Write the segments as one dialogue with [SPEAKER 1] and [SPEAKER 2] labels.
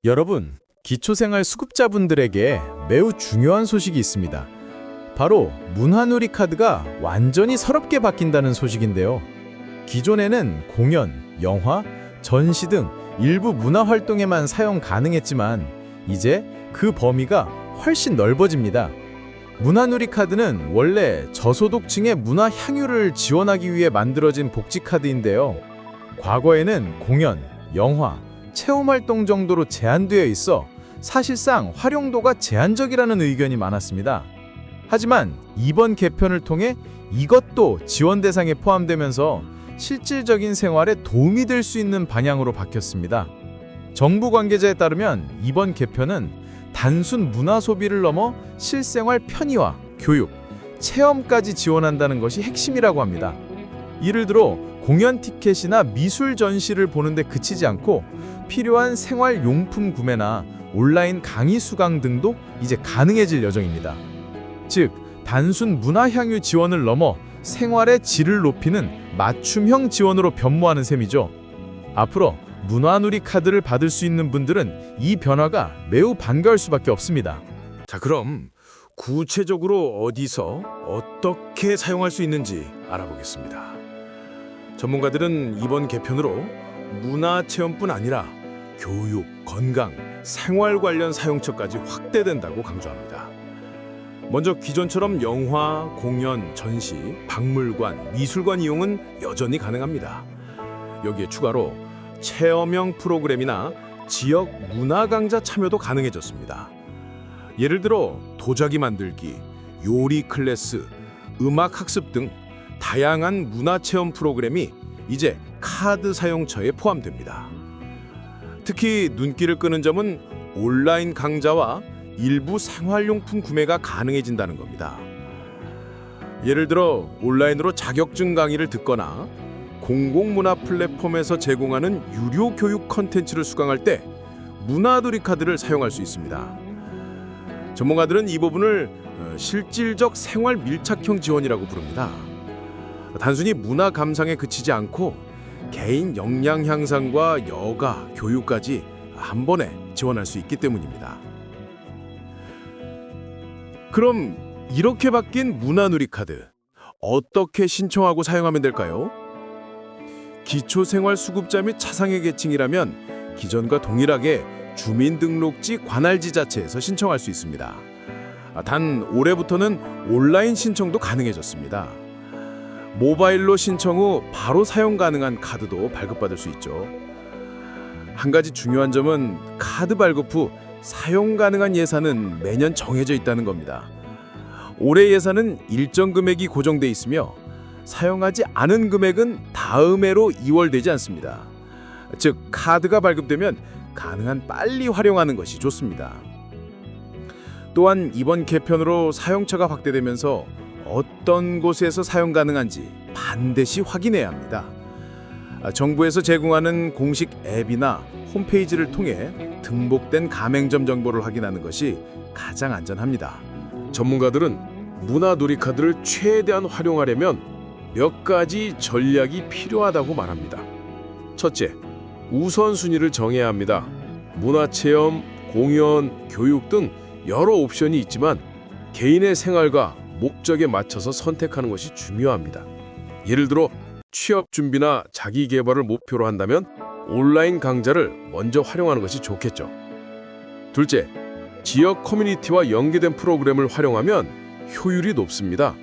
[SPEAKER 1] 여러분, 기초생활 수급자분들에게 매우 중요한 소식이 있습니다. 바로 문화누리 카드가 완전히 서럽게 바뀐다는 소식인데요. 기존에는 공연, 영화, 전시 등 일부 문화활동에만 사용 가능했지만 이제 그 범위가 훨씬 넓어집니다. 문화누리 카드는 원래 저소득층의 문화 향유를 지원하기 위해 만들어진 복지 카드인데요. 과거에는 공연, 영화, 체험활동 정도로 제한되어 있어 사실상 활용도가 제한적이라는 의견이 많았습니다. 하지만 이번 개편을 통해 이것도 지원 대상에 포함되면서 실질적인 생활에 도움이 될 수 있는 방향으로 바뀌었습니다. 정부 관계자에 따르면 이번 개편은 단순 문화 소비를 넘어 실생활 편의와 교육, 체험까지 지원한다는 것이 핵심이라고 합니다. 예를 들어 공연 티켓이나 미술 전시를 보는데 그치지 않고 필요한 생활용품 구매나 온라인 강의 수강 등도 이제 가능해질 예정입니다. 즉, 단순 문화향유 지원을 넘어 생활의 질을 높이는 맞춤형 지원으로 변모하는 셈이죠. 앞으로 문화누리 카드를 받을 수 있는 분들은 이 변화가 매우 반가울 수밖에 없습니다.
[SPEAKER 2] 자, 그럼 구체적으로 어디서 어떻게 사용할 수 있는지 알아보겠습니다. 전문가들은 이번 개편으로 문화체험뿐 아니라 교육, 건강, 생활 관련 사용처까지 확대된다고 강조합니다. 먼저 기존처럼 영화, 공연, 전시, 박물관, 미술관 이용은 여전히 가능합니다. 여기에 추가로 체험형 프로그램이나 지역 문화 강좌 참여도 가능해졌습니다. 예를 들어 도자기 만들기, 요리 클래스, 음악 학습 등 다양한 문화체험 프로그램이 이제 카드 사용처에 포함됩니다. 특히 눈길을 끄는 점은 온라인 강좌와 일부 생활용품 구매가 가능해진다는 겁니다. 예를 들어 온라인으로 자격증 강의를 듣거나 공공문화 플랫폼에서 제공하는 유료 교육 컨텐츠를 수강할 때 문화누리 카드를 사용할 수 있습니다. 전문가들은 이 부분을 실질적 생활 밀착형 지원이라고 부릅니다. 단순히 문화 감상에 그치지 않고 개인 역량 향상과 여가, 교육까지 한 번에 지원할 수 있기 때문입니다. 그럼 이렇게 바뀐 문화누리 카드, 어떻게 신청하고 사용하면 될까요? 기초생활수급자 및 차상위 계층이라면 기존과 동일하게 주민등록지 관할지 자체에서 신청할 수 있습니다. 단 올해부터는 온라인 신청도 가능해졌습니다. 모바일로 신청 후 바로 사용 가능한 카드도 발급받을 수 있죠. 한 가지 중요한 점은 카드 발급 후 사용 가능한 예산은 매년 정해져 있다는 겁니다. 올해 예산은 일정 금액이 고정돼 있으며 사용하지 않은 금액은 다음 해로 이월되지 않습니다. 즉, 카드가 발급되면 가능한 빨리 활용하는 것이 좋습니다. 또한 이번 개편으로 사용처가 확대되면서 어떤 곳에서 사용 가능한지 반드시 확인해야 합니다. 정부에서 제공하는 공식 앱이나 홈페이지를 통해 등록된 가맹점 정보를 확인하는 것이 가장 안전합니다.
[SPEAKER 3] 전문가들은 문화누리 카드를 최대한 활용하려면 몇 가지 전략이 필요하다고 말합니다. 첫째, 우선순위를 정해야 합니다. 문화체험, 공연, 교육 등 여러 옵션이 있지만 개인의 생활과 목적에 맞춰서 선택하는 것이 중요합니다. 예를 들어 취업 준비나 자기 개발을 목표로 한다면 온라인 강좌를 먼저 활용하는 것이 좋겠죠. 둘째, 지역 커뮤니티와 연계된 프로그램을 활용하면 효율이 높습니다.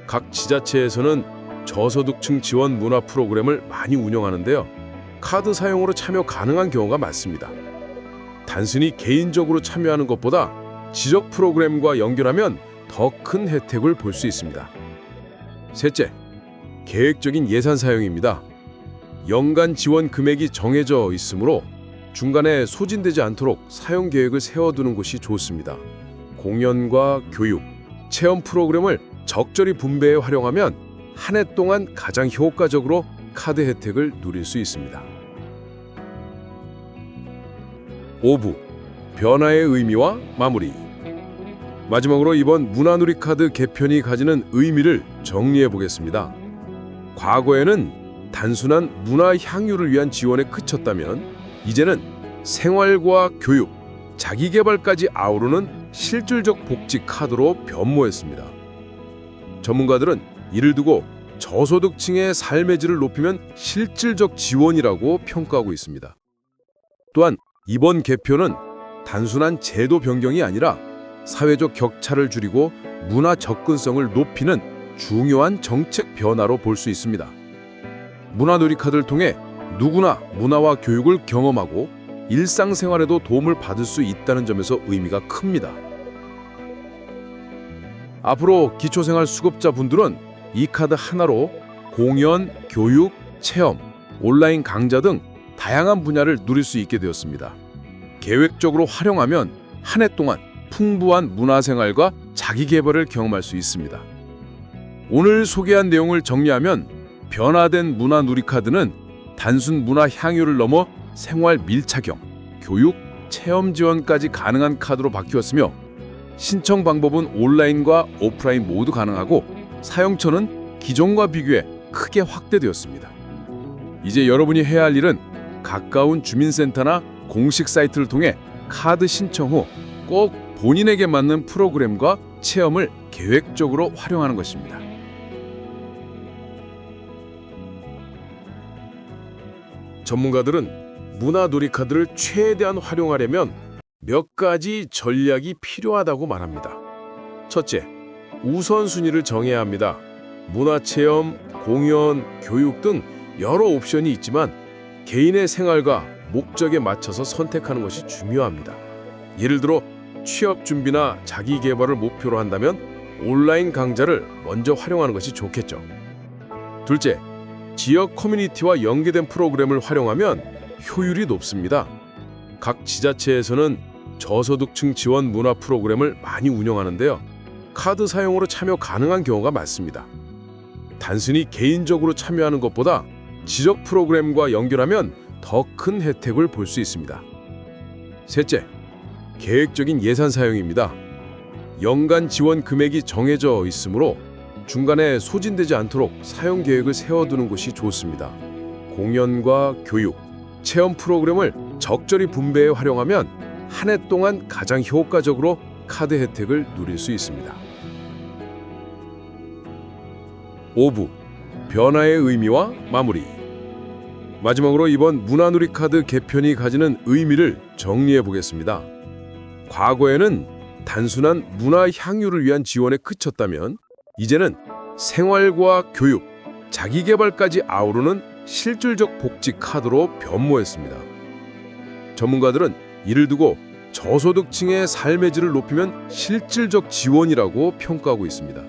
[SPEAKER 3] 각 지자체에서는 저소득층 지원 문화 프로그램을 많이 운영하는데요. 카드 사용으로 참여 가능한 경우가 많습니다. 단순히 개인적으로 참여하는 것보다 지적 프로그램과 연결하면 더 큰 혜택을 볼 수 있습니다. 셋째, 계획적인 예산 사용입니다. 연간 지원 금액이 정해져 있으므로 중간에 소진되지 않도록 사용 계획을 세워두는 것이 좋습니다. 공연과 교육, 체험 프로그램을 적절히 분배해 활용하면 한 해 동안 가장 효과적으로 카드 혜택을 누릴 수 있습니다. 5부, 변화의 의미와 마무리. 마지막으로 이번 문화누리 카드 개편이 가지는 의미를 정리해 보겠습니다. 과거에는 단순한 문화 향유를 위한 지원에 그쳤다면 이제는 생활과 교육, 자기계발까지 아우르는 실질적 복지 카드로 변모했습니다. 전문가들은 이를 두고 저소득층의 삶의 질을 높이면 실질적 지원이라고 평가하고 있습니다. 또한 이번 개편은 단순한 제도 변경이 아니라 사회적 격차를 줄이고 문화 접근성을 높이는 중요한 정책 변화로 볼 수 있습니다. 문화누리카드를 통해 누구나 문화와 교육을 경험하고 일상생활에도 도움을 받을 수 있다는 점에서 의미가 큽니다. 앞으로 기초생활 수급자분들은 이 카드 하나로 공연, 교육, 체험, 온라인 강좌 등 다양한 분야를 누릴 수 있게 되었습니다. 계획적으로 활용하면 한 해 동안 풍부한 문화생활과 자기계발을 경험할 수 있습니다. 오늘 소개한 내용을 정리하면 변화된 문화누리카드는 단순 문화 향유를 넘어 생활 밀착형, 교육, 체험 지원까지 가능한 카드로 바뀌었으며 신청 방법은 온라인과 오프라인 모두 가능하고 사용처는 기존과 비교해 크게 확대되었습니다. 이제 여러분이 해야 할 일은 가까운 주민센터나 공식 사이트를 통해 카드 신청 후 꼭 본인에게 맞는 프로그램과 체험을 계획적으로 활용하는 것입니다. 전문가들은 문화누리카드를 최대한 활용하려면 몇 가지 전략이 필요하다고 말합니다. 첫째, 우선순위를 정해야 합니다. 문화체험, 공연, 교육 등 여러 옵션이 있지만 개인의 생활과 목적에 맞춰서 선택하는 것이 중요합니다. 예를 들어 취업 준비나 자기 개발을 목표로 한다면 온라인 강좌를 먼저 활용하는 것이 좋겠죠. 둘째, 지역 커뮤니티와 연계된 프로그램을 활용하면 효율이 높습니다. 각 지자체에서는 저소득층 지원 문화 프로그램을 많이 운영하는데요. 카드 사용으로 참여 가능한 경우가 많습니다. 단순히 개인적으로 참여하는 것보다 지역 프로그램과 연결하면 더 큰 혜택을 볼 수 있습니다. 셋째, 계획적인 예산 사용입니다. 연간 지원 금액이 정해져 있으므로 중간에 소진되지 않도록 사용 계획을 세워두는 것이 좋습니다. 공연과 교육, 체험 프로그램을 적절히 분배해 활용하면 한 해 동안 가장 효과적으로 카드 혜택을 누릴 수 있습니다. 5부, 변화의 의미와 마무리. 마지막으로 이번 문화누리카드 개편이 가지는 의미를 정리해 보겠습니다. 과거에는 단순한 문화 향유를 위한 지원에 그쳤다면 이제는 생활과 교육, 자기계발까지 아우르는 실질적 복지 카드로 변모했습니다. 전문가들은 이를 두고 저소득층의 삶의 질을 높이면 실질적 지원이라고 평가하고 있습니다.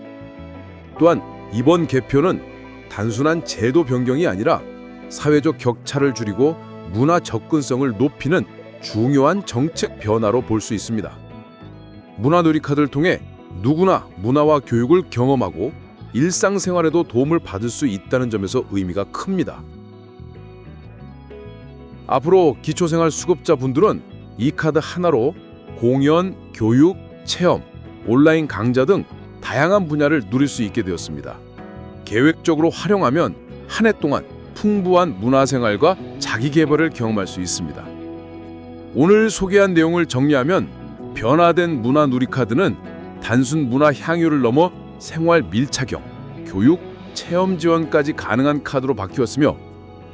[SPEAKER 3] 또한 이번 개편은 단순한 제도 변경이 아니라 사회적 격차를 줄이고 문화 접근성을 높이는 중요한 정책 변화로 볼 수 있습니다. 문화누리카드를 통해 누구나 문화와 교육을 경험하고 일상생활에도 도움을 받을 수 있다는 점에서 의미가 큽니다. 앞으로 기초생활 수급자분들은 이 카드 하나로 공연, 교육, 체험, 온라인 강좌 등 다양한 분야를 누릴 수 있게 되었습니다. 계획적으로 활용하면 한 해 동안 풍부한 문화생활과 자기계발을 경험할 수 있습니다. 오늘 소개한 내용을 정리하면 변화된 문화누리카드는 단순 문화 향유를 넘어 생활 밀착형, 교육, 체험 지원까지 가능한 카드로 바뀌었으며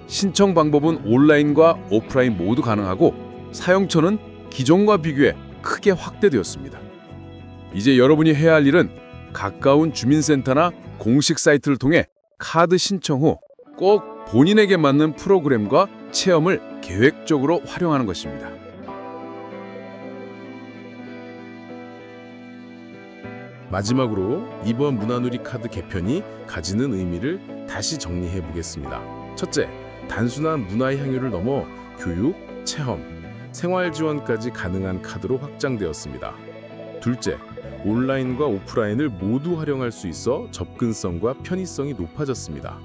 [SPEAKER 3] 신청 방법은 온라인과 오프라인 모두 가능하고 사용처는 기존과 비교해 크게 확대되었습니다. 이제 여러분이 해야 할 일은 가까운 주민센터나 공식 사이트를 통해 카드 신청 후 꼭 본인에게 맞는 프로그램과 체험을 계획적으로 활용하는 것입니다.
[SPEAKER 2] 마지막으로 이번 문화누리카드 개편이 가지는 의미를 다시 정리해 보겠습니다. 첫째, 단순한 문화의 향유를 넘어 교육, 체험, 생활 지원까지 가능한 카드로 확장되었습니다. 둘째, 온라인과 오프라인을 모두 활용할 수 있어 접근성과 편의성이 높아졌습니다.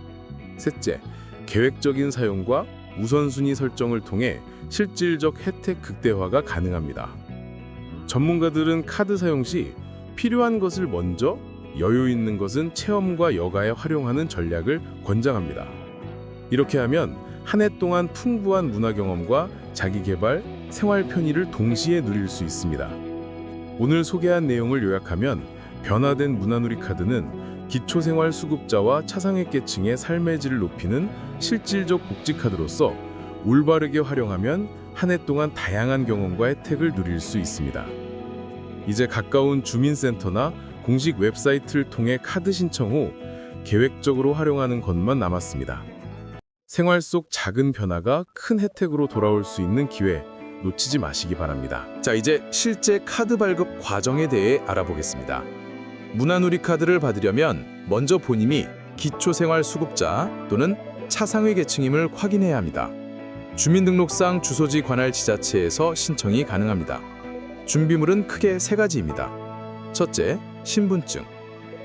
[SPEAKER 2] 셋째, 계획적인 사용과 우선순위 설정을 통해 실질적 혜택 극대화가 가능합니다. 전문가들은 카드 사용 시 필요한 것을 먼저, 여유 있는 것은 체험과 여가에 활용하는 전략을 권장합니다. 이렇게 하면 한 해 동안 풍부한 문화 경험과 자기 개발, 생활 편의를 동시에 누릴 수 있습니다. 오늘 소개한 내용을 요약하면 변화된 문화누리 카드는 기초생활수급자와 차상위계층의 삶의 질을 높이는 실질적 복지카드로서 올바르게 활용하면 한 해 동안 다양한 경험과 혜택을 누릴 수 있습니다. 이제 가까운 주민센터나 공식 웹사이트를 통해 카드 신청 후 계획적으로 활용하는 것만 남았습니다. 생활 속 작은 변화가 큰 혜택으로 돌아올 수 있는 기회 놓치지 마시기 바랍니다. 자, 이제 실제 카드 발급 과정에 대해 알아보겠습니다. 문화누리 카드를 받으려면 먼저 본인이 기초생활수급자 또는 차상위 계층임을 확인해야 합니다. 주민등록상 주소지 관할 지자체에서 신청이 가능합니다. 준비물은 크게 3가지입니다. 첫째, 신분증.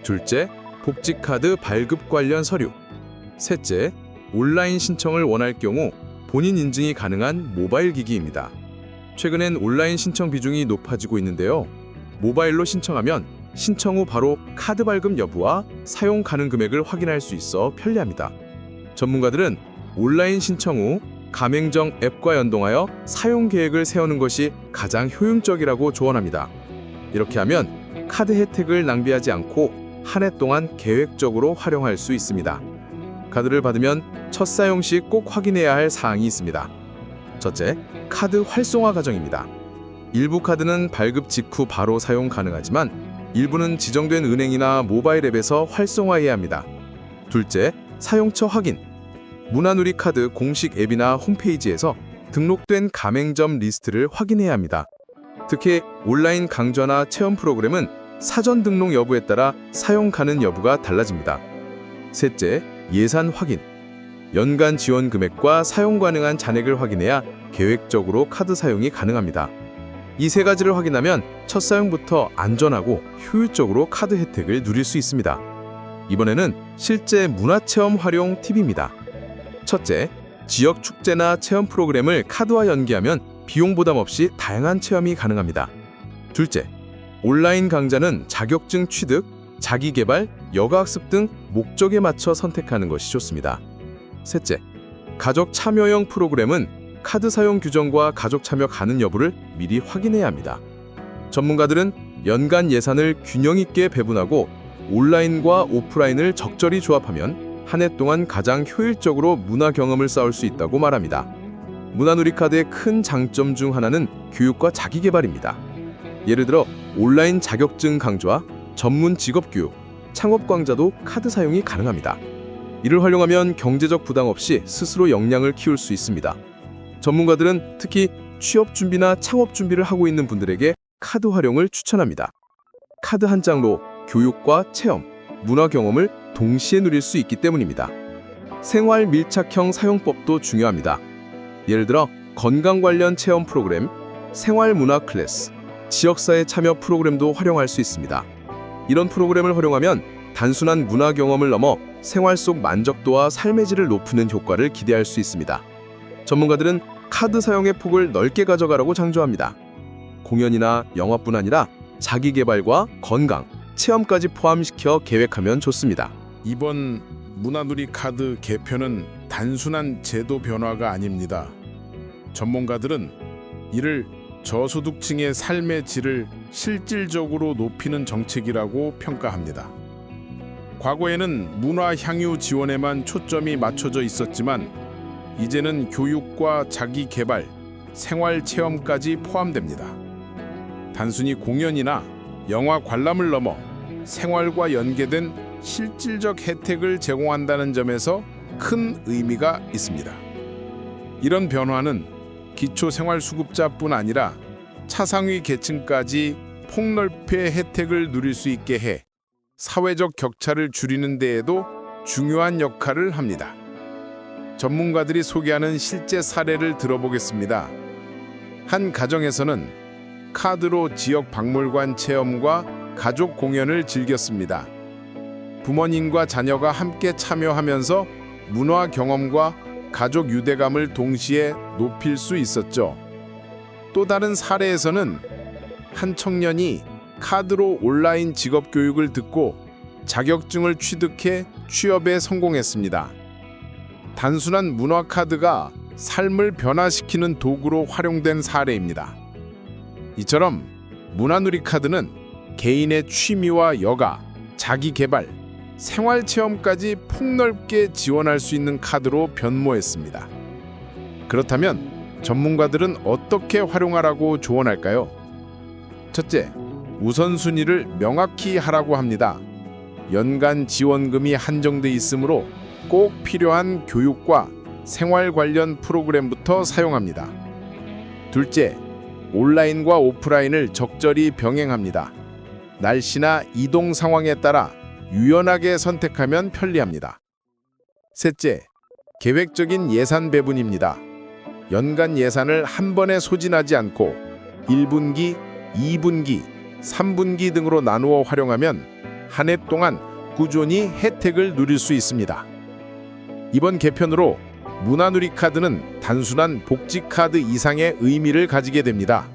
[SPEAKER 2] 둘째, 복지카드 발급 관련 서류. 셋째, 온라인 신청을 원할 경우 본인 인증이 가능한 모바일 기기입니다. 최근엔 온라인 신청 비중이 높아지고 있는데요. 모바일로 신청하면 신청 후 바로 카드 발급 여부와 사용 가능 금액을 확인할 수 있어 편리합니다. 전문가들은 온라인 신청 후 가맹점 앱과 연동하여 사용 계획을 세우는 것이 가장 효율적이라고 조언합니다. 이렇게 하면 카드 혜택을 낭비하지 않고 한 해 동안 계획적으로 활용할 수 있습니다. 카드를 받으면 첫 사용 시 꼭 확인해야 할 사항이 있습니다. 첫째, 카드 활성화 과정입니다. 일부 카드는 발급 직후 바로 사용 가능하지만 일부는 지정된 은행이나 모바일 앱에서 활성화해야 합니다. 둘째, 사용처 확인. 문화누리 카드 공식 앱이나 홈페이지에서 등록된 가맹점 리스트를 확인해야 합니다. 특히 온라인 강좌나 체험 프로그램은 사전 등록 여부에 따라 사용 가능 여부가 달라집니다. 셋째, 예산 확인. 연간 지원 금액과 사용 가능한 잔액을 확인해야 계획적으로 카드 사용이 가능합니다. 이 3가지를 확인하면 첫 사용부터 안전하고 효율적으로 카드 혜택을 누릴 수 있습니다. 이번에는 실제 문화체험 활용 팁입니다. 첫째, 지역 축제나 체험 프로그램을 카드와 연계하면 비용 부담 없이 다양한 체험이 가능합니다. 둘째, 온라인 강좌는 자격증 취득, 자기개발, 여가학습 등 목적에 맞춰 선택하는 것이 좋습니다. 셋째, 가족 참여형 프로그램은 카드 사용 규정과 가족 참여 가능 여부를 미리 확인해야 합니다. 전문가들은 연간 예산을 균형 있게 배분하고 온라인과 오프라인을 적절히 조합하면 한 해 동안 가장 효율적으로 문화 경험을 쌓을 수 있다고 말합니다. 문화누리 카드의 큰 장점 중 하나는 교육과 자기개발입니다. 예를 들어 온라인 자격증 강좌, 전문 직업교육, 창업 강좌도 카드 사용이 가능합니다. 이를 활용하면 경제적 부담 없이 스스로 역량을 키울 수 있습니다. 전문가들은 특히 취업 준비나 창업 준비를 하고 있는 분들에게 카드 활용을 추천합니다. 카드 한 장로 교육과 체험, 문화 경험을 동시에 누릴 수 있기 때문입니다. 생활 밀착형 사용법도 중요합니다. 예를 들어 건강 관련 체험 프로그램, 생활 문화 클래스, 지역사회 참여 프로그램도 활용할 수 있습니다. 이런 프로그램을 활용하면 단순한 문화 경험을 넘어 생활 속 만족도와 삶의 질을 높이는 효과를 기대할 수 있습니다. 전문가들은 카드 사용의 폭을 넓게 가져가라고 장조합니다. 공연이나 영화뿐 아니라 자기개발과 건강, 체험까지 포함시켜 계획하면 좋습니다.
[SPEAKER 4] 이번 문화누리 카드 개편은 단순한 제도 변화가 아닙니다. 전문가들은 이를 저소득층의 삶의 질을 실질적으로 높이는 정책이라고 평가합니다. 과거에는 문화 향유 지원에만 초점이 맞춰져 있었지만 이제는 교육과 자기 개발, 생활 체험까지 포함됩니다. 단순히 공연이나 영화 관람을 넘어 생활과 연계된 실질적 혜택을 제공한다는 점에서 큰 의미가 있습니다. 이런 변화는 기초생활수급자뿐 아니라 차상위 계층까지 폭넓게 혜택을 누릴 수 있게 해 사회적 격차를 줄이는 데에도 중요한 역할을 합니다. 전문가들이 소개하는 실제 사례를 들어보겠습니다. 한 가정에서는 카드로 지역 박물관 체험과 가족 공연을 즐겼습니다. 부모님과 자녀가 함께 참여하면서 문화 경험과 가족 유대감을 동시에 높일 수 있었죠. 또 다른 사례에서는 한 청년이 카드로 온라인 직업 교육을 듣고 자격증을 취득해 취업에 성공했습니다. 단순한 문화 카드가 삶을 변화시키는 도구로 활용된 사례입니다. 이처럼 문화누리 카드는 개인의 취미와 여가, 자기 개발, 생활 체험까지 폭넓게 지원할 수 있는 카드로 변모했습니다. 그렇다면 전문가들은 어떻게 활용하라고 조언할까요? 첫째, 우선순위를 명확히 하라고 합니다. 연간 지원금이 한정돼 있으므로 꼭 필요한 교육과 생활 관련 프로그램부터 사용합니다. 둘째, 온라인과 오프라인을 적절히 병행합니다. 날씨나 이동 상황에 따라 유연하게 선택하면 편리합니다. 셋째, 계획적인 예산 배분입니다. 연간 예산을 한 번에 소진하지 않고 1분기, 2분기, 3분기 등으로 나누어 활용하면 한 해 동안 꾸준히 혜택을 누릴 수 있습니다. 이번 개편으로 문화누리 카드는 단순한 복지 카드 이상의 의미를 가지게 됩니다.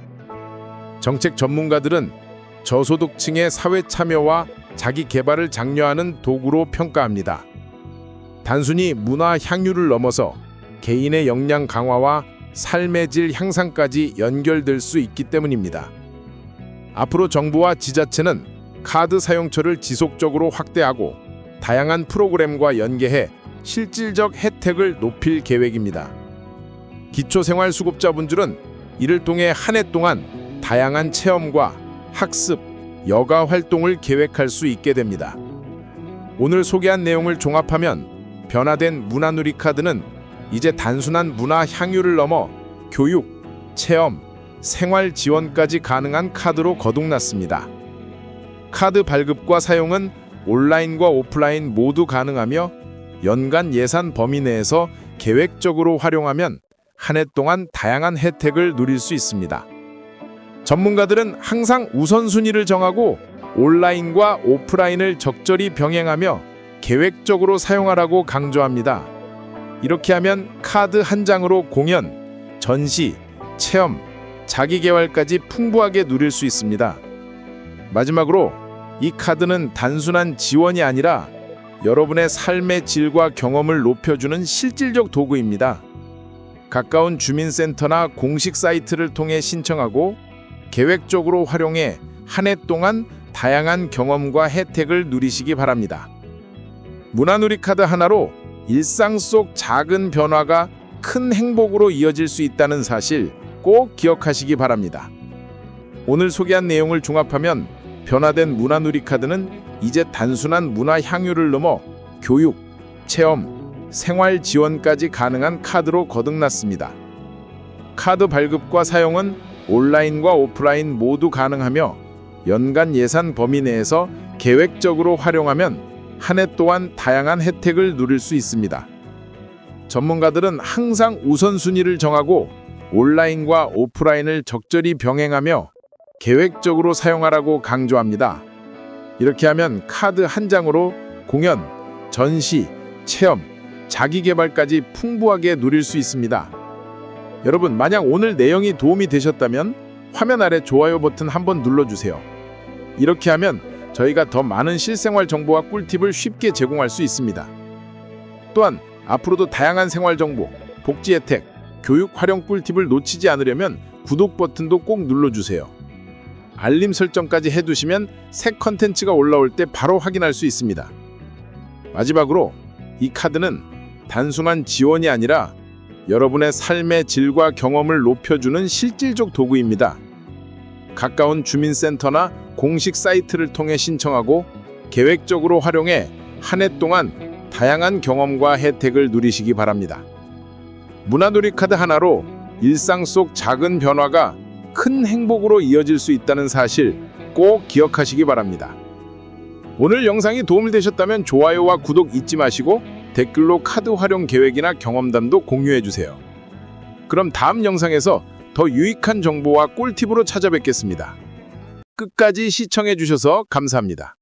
[SPEAKER 4] 정책 전문가들은 저소득층의 사회 참여와 자기 개발을 장려하는 도구로 평가합니다. 단순히 문화 향유를 넘어서 개인의 역량 강화와 삶의 질 향상까지 연결될 수 있기 때문입니다. 앞으로 정부와 지자체는 카드 사용처를 지속적으로 확대하고 다양한 프로그램과 연계해 실질적 혜택을 높일 계획입니다. 기초생활수급자분들은 이를 통해 한 해 동안 다양한 체험과 학습, 여가 활동을 계획할 수 있게 됩니다. 오늘 소개한 내용을 종합하면 변화된 문화누리 카드는 이제 단순한 문화 향유를 넘어 교육, 체험, 생활 지원까지 가능한 카드로 거듭났습니다. 카드 발급과 사용은 온라인과 오프라인 모두 가능하며 연간 예산 범위 내에서 계획적으로 활용하면 한 해 동안 다양한 혜택을 누릴 수 있습니다. 전문가들은 항상 우선순위를 정하고 온라인과 오프라인을 적절히 병행하며 계획적으로 사용하라고 강조합니다. 이렇게 하면 카드 한 장으로 공연, 전시, 체험, 자기개발까지 풍부하게 누릴 수 있습니다. 마지막으로 이 카드는 단순한 지원이 아니라 여러분의 삶의 질과 경험을 높여주는 실질적 도구입니다. 가까운 주민센터나 공식 사이트를 통해 신청하고 계획적으로 활용해 한 해 동안 다양한 경험과 혜택을 누리시기 바랍니다. 문화누리 카드 하나로 일상 속 작은 변화가 큰 행복으로 이어질 수 있다는 사실 꼭 기억하시기 바랍니다. 오늘 소개한 내용을 종합하면 변화된 문화누리 카드는 이제 단순한 문화 향유를 넘어 교육, 체험, 생활 지원까지 가능한 카드로 거듭났습니다. 카드 발급과 사용은 온라인과 오프라인 모두 가능하며 연간 예산 범위 내에서 계획적으로 활용하면 한 해 동안 다양한 혜택을 누릴 수 있습니다. 전문가들은 항상 우선순위를 정하고 온라인과 오프라인을 적절히 병행하며 계획적으로 사용하라고 강조합니다. 이렇게 하면 카드 한 장으로 공연, 전시, 체험, 자기개발까지 풍부하게 누릴 수 있습니다. 여러분, 만약 오늘 내용이 도움이 되셨다면 화면 아래 좋아요 버튼 한번 눌러주세요. 이렇게 하면 저희가 더 많은 실생활 정보와 꿀팁을 쉽게 제공할 수 있습니다. 또한 앞으로도 다양한 생활 정보, 복지 혜택, 교육 활용 꿀팁을 놓치지 않으려면 구독 버튼도 꼭 눌러주세요. 알림 설정까지 해두시면 새 컨텐츠가 올라올 때 바로 확인할 수 있습니다. 마지막으로 이 카드는 단순한 지원이 아니라 여러분의 삶의 질과 경험을 높여주는 실질적 도구입니다. 가까운 주민센터나 공식 사이트를 통해 신청하고 계획적으로 활용해 한 해 동안 다양한 경험과 혜택을 누리시기 바랍니다. 문화누리 카드 하나로 일상 속 작은 변화가 큰 행복으로 이어질 수 있다는 사실 꼭 기억하시기 바랍니다. 오늘 영상이 도움이 되셨다면 좋아요와 구독 잊지 마시고 댓글로 카드 활용 계획이나 경험담도 공유해주세요. 그럼 다음 영상에서 더 유익한 정보와 꿀팁으로 찾아뵙겠습니다. 끝까지 시청해주셔서 감사합니다.